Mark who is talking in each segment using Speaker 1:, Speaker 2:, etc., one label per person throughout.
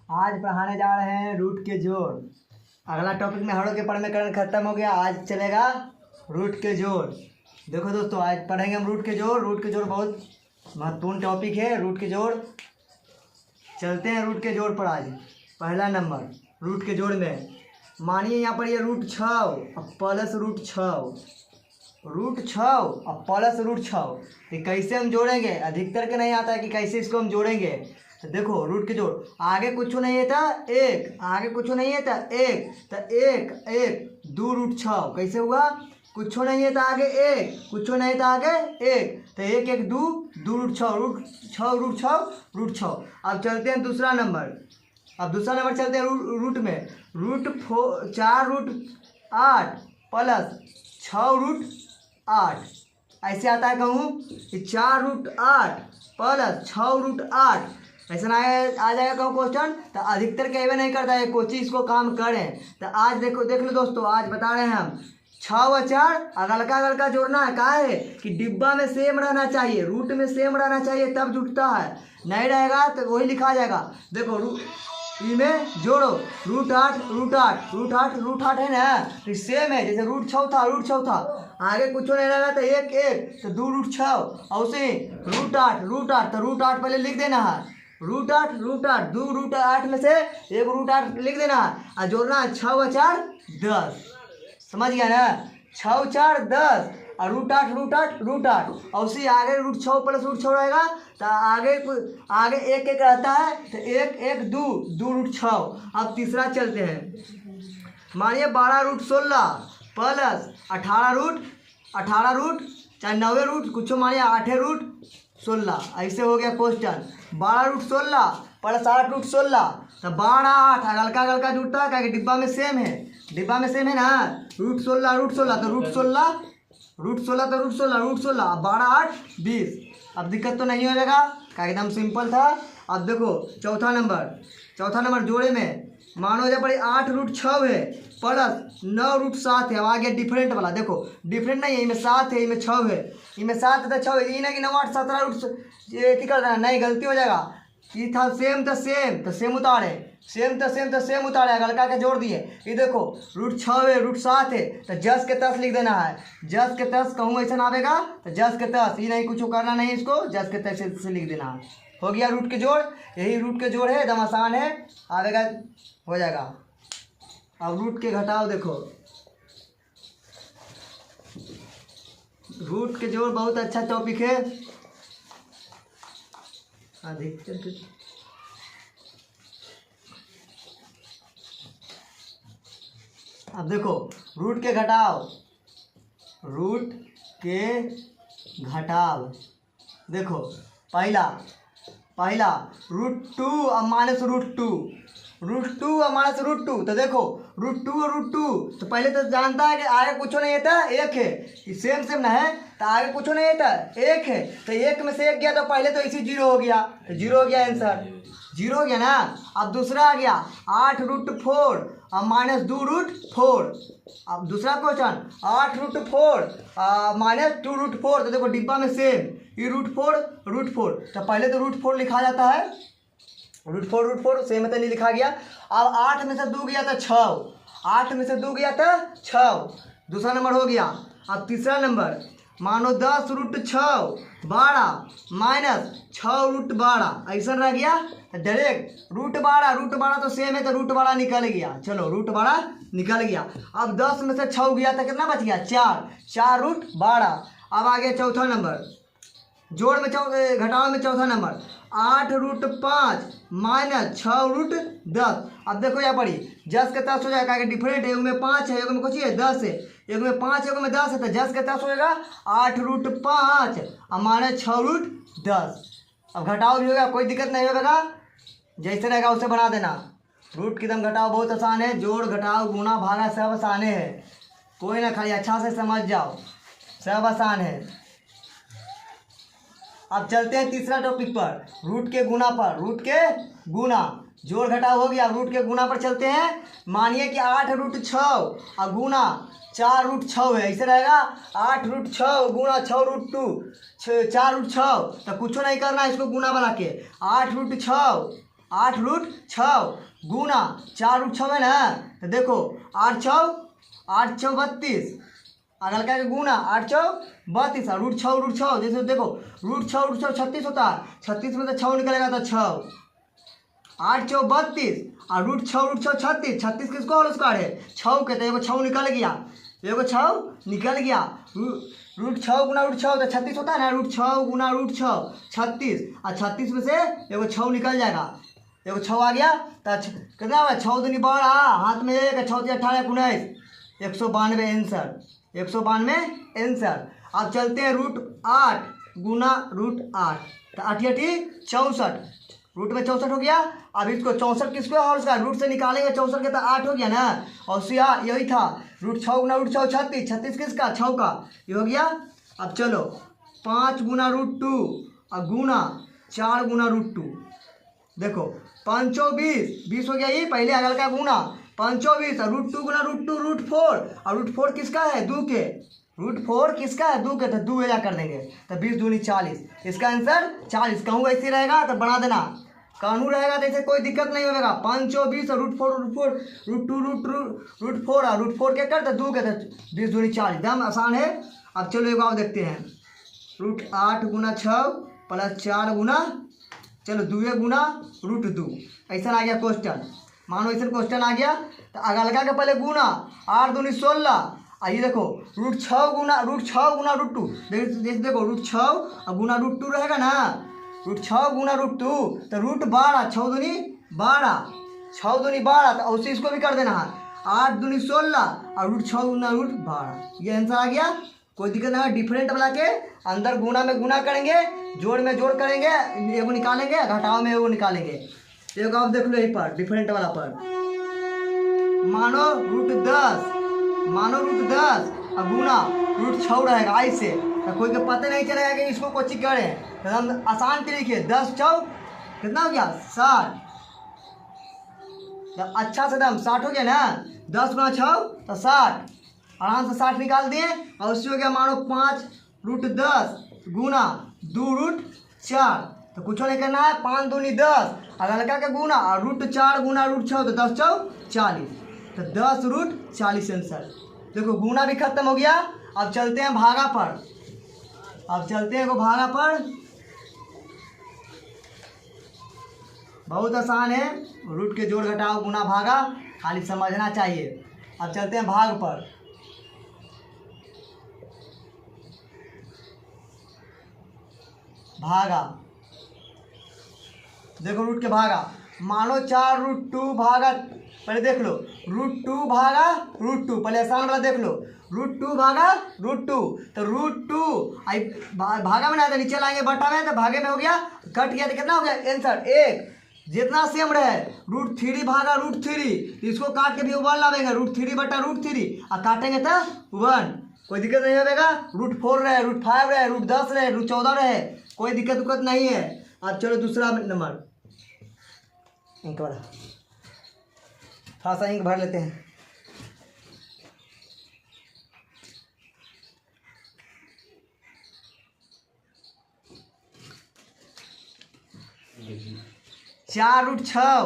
Speaker 1: आज पढ़ाने जा रहे हैं रूट के जोड़। अगला टॉपिक में हरों के परमीकरण खत्म हो गया, आज चलेगा रूट के जोड़। देखो दोस्तों, आज पढ़ेंगे हम रूट के जोड़। रूट के जोड़ बहुत महत्वपूर्ण टॉपिक है। रूट के जोड़, चलते हैं रूट के जोड़ पर। आज पहला नंबर रूट के जोड़ में मानिए यहाँ पर ये रूट 6 और प्लस रूट 6, रूट 6 और प्लस रूट 6। तो कैसे हम जोड़ेंगे? अधिकतर के नहीं आता है कि कैसे इसको हम जोड़ेंगे। तो देखो रूट के जोड़, आगे कुछ नहीं है था एक, आगे कुछ नहीं है था एक, तो एक एक दो रूट 6 कैसे हुआ? कुछ नहीं है था आगे एक, कुछ नहीं था आगे एक, तो एक एक दो दो रूट 6, रूट 6 रूट 6 रूट 6। अब चलते हैं दूसरा नंबर। अब दूसरा नंबर चलते हैं रूट में। रूट 4 रूट 8 प्लस 6 रूट 8 ऐसे आता है। कहूँ कि 4 रूट 8 प्लस 6 रूट 8 ऐसा ना आ जाएगा कहूँ क्वेश्चन। तो अधिकतर कहवे नहीं करता है, कोचिंग इसको काम करें। तो आज देखो, देख लो दोस्तों, आज बता रहे हैं हम 6 व 4 अगलका जोड़ना है। कहा है कि डिब्बा में सेम रहना चाहिए, रूट में सेम रहना चाहिए, तब जुटता है। नहीं रहेगा तो वही लिखा जाएगा। देखो इनमें जोड़ो, रूट 8 रूट 8 रूट 8 रूट 8 है ना, तो सेम है। जैसे रूट 6 था, रूट 6 था, आगे कुछ नहीं रहेगा तो एक एक, तो 2 रूट 6 और उसे रूट 8 तो रूट 8 पहले लिख देना है। रूट 8 2 रूट 8 में से एक रूट 8 लिख देना है और जोड़ना है 6 व 4 10। समझ गया ना? 6 4 10 और रूट 8 और उसी आगे रूट 6 प्लस रूट 6 रहेगा, तो आगे एक एक रहता है, तो एक एक दो रूट 6। अब तीसरा चलते हैं। मानिए 12 रूट 16 प्लस 18 रूट चाहे 9 रूट कुछ, मानिए 8 रूट 16 ऐसे हो गया क्वेश्चन। 12 रूट 16 प्लस 8 रूट 16, तो 12 8 हल्का जुड़ता है, क्या डिब्बा में सेम है, डिब्बा में सेम है ना। रूट 16 तो रूट 16 12 8 20। अब दिक्कत तो नहीं हो जाएगा, क्या एकदम सिंपल था। अब देखो चौथा नंबर जोड़े में मानो जब 8 रूट 6 है प्लस 9 रूट 7 है। अब आ गया डिफरेंट वाला। देखो डिफरेंट नहीं है, इनमें 7 है, इनमें 6 है, इनमें 7 है तो 6 है। ये ना कि 9 8 17 रूट ये कर देना, नहीं गलती हो जाएगा। ये था सेम तो सेम उतारे, सेम उतारे, हल्का के जोड़ दिए। ये देखो रूट 6 है, रूट 7 है, तो जस के तस लिख देना है। जस के तस कहूँ ऐसा आवेगा तो जस के तस, ये नहीं कुछ करना नहीं, इसको जस के तस से लिख देना है। हो गया रूट के जोड़। यही रूट के जोड़ है, एकदम आसान है, आवेगा हो जाएगा। अब रूट के घटाओ, देखो रूट के जोड़ बहुत अच्छा टॉपिक है। अधिकतर अब देखो रूट के घटाव। देखो पहला रूट 2 और माइनस रूट 2 और माइनस रूट 2। तो देखो रूट 2 और रूट 2, तो पहले तो जानता है कि आगे कुछ नहीं था, एक है, सेम ना है, तो आगे कुछ नहीं था, एक है, तो एक में से एक गया तो पहले तो इसी 0 हो गया, तो 0 हो गया, आंसर 0 हो गया ना। अब दूसरा आ गया 8 रूट 4 और माइनस 2 रूट 4। अब दूसरा क्वेश्चन 8 रूट 4 माइनस 2 रूट 4, तो देखो डिब्बा में सेम, ये रूट 4 तो पहले तो रूट 4 लिखा जाता है, रूट 4 सेम मतलब नहीं लिखा गया। अब 8 में से 2 गया था 6, 8 में से 2 गया था 6, दूसरा नंबर हो गया। अब तीसरा नंबर मानो 10 रूट 6 12 माइनस 6 रूट 12 ऐसा रह गया, डायरेक्ट रूट 12 तो सेम है, तो रूट 12 निकल गया। चलो रूट 12 निकल गया। अब 10 में से 6 गया था, कितना बच गया? 4 रूट 12। अब आ गया चौथा नंबर, जोड़ में घटाव में चौथा नंबर 8 रूट 5 माइनस 6 रूट 10। अब देखो यहाँ पड़ी जस के तस हो जाएगा, डिफरेंट है, एक में 5 है, एक में कुछ है 10 है, एक में 5 एक में 10 है, तो जस के तस हो जाएगा 8 रूट 5 और माइनस 6 रूट 10। अब घटाव भी होगा, कोई दिक्कत नहीं होगा, जैसे रहेगा उसे बना देना। रूट की दम घटाव बहुत आसान है, जोड़ घटाव गुणा भागा सब आसान है, कोई ना, खाली अच्छा से समझ जाओ, सब आसान है। अब चलते हैं तीसरा टॉपिक पर, रूट के गुना पर। रूट के गुना, जोड़ घटाव हो गया, रूट के गुना पर चलते हैं। मानिए कि 8 रूट 6 और गुना 4 रूट 6 है, ऐसे रहेगा 8 रूट 6 गुना 6 रूट 2 4 रूट 6, तो कुछ नहीं करना, इसको गुना बना के 8 रूट 6 8 रूट 6 गुना 4 रूट 6 है ना, तो देखो 8 छः 32, अगल का गुना 8 छः 32 और रूट 6 जैसे देखो रूट 6 36 होता है, 36 में तो 6 निकलेगा तो 6, 8 छः 32 और रूट 6 36, 36 किसको और उसका है 6 के, तो एगो 6 निकल गया, एगो 6 निकल गया। रूट 6 गुना रूट 6 तो 36 होता है ना, रूट 6 गुना रूट 6 36 और 36 में से एगो 6 निकल जाएगा, एगो 6 आ गया तो कितना हुआ 6 दूनी 12, हाथ में 1 6 18 19 192 आंसर, 192 आंसर। अब चलते हैं रूट 8 गुना रूट 8, तो 8 64, रूट में 64 हो गया। अब इसको 64 किसको और उसका रूट से निकालेंगे 64 के, तो 8 हो गया ना, और सिया यही था रूट 6 गुना रूट 6 36, 36 किसका 6 का, ये हो गया। अब चलो 5 गुना रूट 2 और गुना 4 गुना रूट 2, देखो 5 20 हो गया, ये पहले अगल का गुना 5 20 और रूट 2 गुना रूट 2 रूट 4, और रूट 4 किसका है 2 के, रूट 4 किसका है 2 के, तो 2 कर देंगे तो 20 दूनी 40, इसका आंसर 40। कहूँ ऐसे रहेगा तो बना देना, कानून रहेगा तो ऐसे कोई दिक्कत नहीं होगा। 5 20 और रूट 4 रूट 2 रूट 4 और रूट 4 के कर तो 2 के, तो 20 दूनी 40, दम आसान है। अब चलो एक और देखते हैं, रूट 8 गुना 6 प्लस 4 गुना चलो 2 गुना रूट 2, ऐसा आ गया क्वेश्चन। मानो ऐसा क्वेश्चन आ गया तो अगलका के पहले गुना 8 दूनी 16, आइए देखो रूट 6 गुना रूट 2, जैसे देखो रूट 6 और गुना रूट 2 रहेगा ना, रूट 6 गुना रूट 2 तो रूट 12, 6 दूनी 12 तो उसी इसको भी कर देना है 8 दूनी 16 और रूट 6 गुना रूट 12, ये आंसर आ गया। कोई दिक्कत नहीं है, डिफरेंट वाला के अंदर गुना में गुना करेंगे, जोड़ में जोड़ करेंगे, एगो निकालेंगे, घटाव में एगो निकालेंगे। एगो आप देख लो यही पर डिफरेंट वाला पर, मानो रूट 10 और गुना रूट 6 रहेगा, ऐसे तो कोई को पता नहीं चलेगा कि इसको कुछ करें, तो हम आसान तरीके 10 4 कितना हो गया 60, तो अच्छा से दम 60 हो गया ना, 10 गुना 6 तो 60, आराम से 60 निकाल दिए। और उससे हो गया मानो 5 रूट 10 गुना 2 रूट 4, तो कुछ नहीं करना है, 5 दूनी 10 अगर लगा के गुना और रूट 4 गुना रूट 6 तो 10 4 40, तो 10 रूट 40 आंसर। देखो गुना भी खत्म हो गया। अब चलते हैं भागा पर, भागा पर बहुत आसान है, रूट के जोड़ घटाओ गुना भागा खाली समझना चाहिए। अब चलते हैं भाग पर, भागा देखो रूट के भागा, मानो 4 रूट 2 भागा, पहले देख लो रूट 2 भागा रूट 2, पहले आसान वाला देख लो, रूट 2 भागा रूट 2, तो रूट 2 आई भागा में ना तो नीचे लाएंगे बटा में, तो भागे में हो गया कट गया, तो कितना हो गया आंसर 1, जितना सेम रहे रूट 3 भागा रूट 3, इसको काट के भी 1 लावेंगे, रूट 3 बटा रूट 3 और काटेंगे तो 1, कोई दिक्कत नहीं होगा। रूट 4 रहे, रूट 5 रहे, रूट 10 रहे, रूट 14 रहे, कोई दिक्कत नहीं है। अब चलो दूसरा नंबर, इंक वाला थोड़ा सा इंक भर लेते हैं। चार रूट 6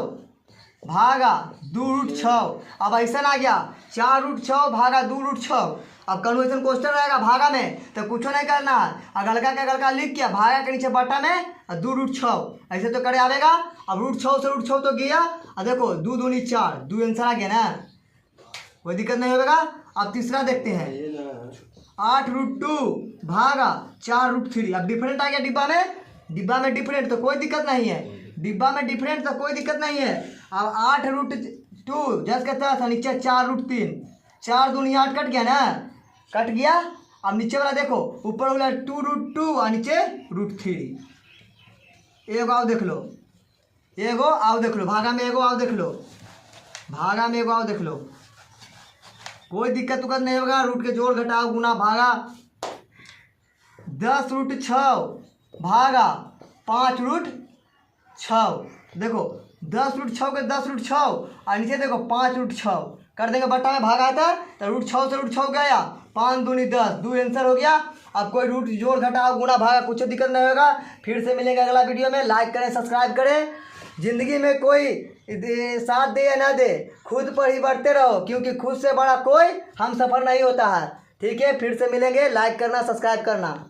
Speaker 1: भागा 2 रूट 6, अब ऐसा आ गया 4 रूट 6 भागा 2 रूट 6। अब कन्वर्जन क्वेश्चन रहेगा भागा में तो कुछ नहीं करना है, अगलका के अगलका लिख के भागा के नीचे बटा में 2 रूट 6 ऐसे तो करे आवेगा। अब रूट 6 से रूट 6 तो गया, और देखो 2 दूनी 4, 2 आंसर आ गया ना, कोई दिक्कत नहीं होगा। अब तीसरा देखते हैं, 8 रूट 2 भागा 4 रूट 3। अब डिफरेंट आ गया डिब्बा में डिफरेंट तो कोई दिक्कत नहीं है, डिब्बा में डिफरेंट तो कोई दिक्कत नहीं है। अब 8 रूट 2 जैसे कहता था नीचे 4 रूट 3, 4 दूनी 8 कट गया ना, कट गया। अब नीचे वाला देखो ऊपर वाला 2 रूट 2 और नीचे रूट 3। एगो आओ देख लो, एगो आओ देख लो, भागा में एगो आओ देख लो, भागा में एगो आओ देख लो, कोई दिक्कत उक्कत नहीं होगा। रूट के जोड़ घटाओ गुना भागा 10 रूट 6 भागा 5 रूट 6। देखो 10 रूट 6 के 10 रूट 6 और नीचे देखो 5 रूट 6 कर देंगे बट्टा में भागा था तो रूट 6 से रूट 6 गया, 5 दूनी 10, 2 आंसर हो गया। अब कोई रूट जोड़ घटाओ गुना भागा कुछ दिक्कत नहीं होगा। फिर से मिलेंगे अगला वीडियो में, लाइक करें सब्सक्राइब करें, जिंदगी में कोई साथ दे या ना दे, खुद पर ही बढ़ते रहो, क्योंकि खुद से बड़ा कोई हम सफ़र नहीं होता है। ठीक है, फिर से मिलेंगे। लाइक करना, सब्सक्राइब करना।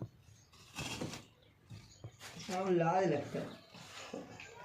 Speaker 1: लाज लगता है।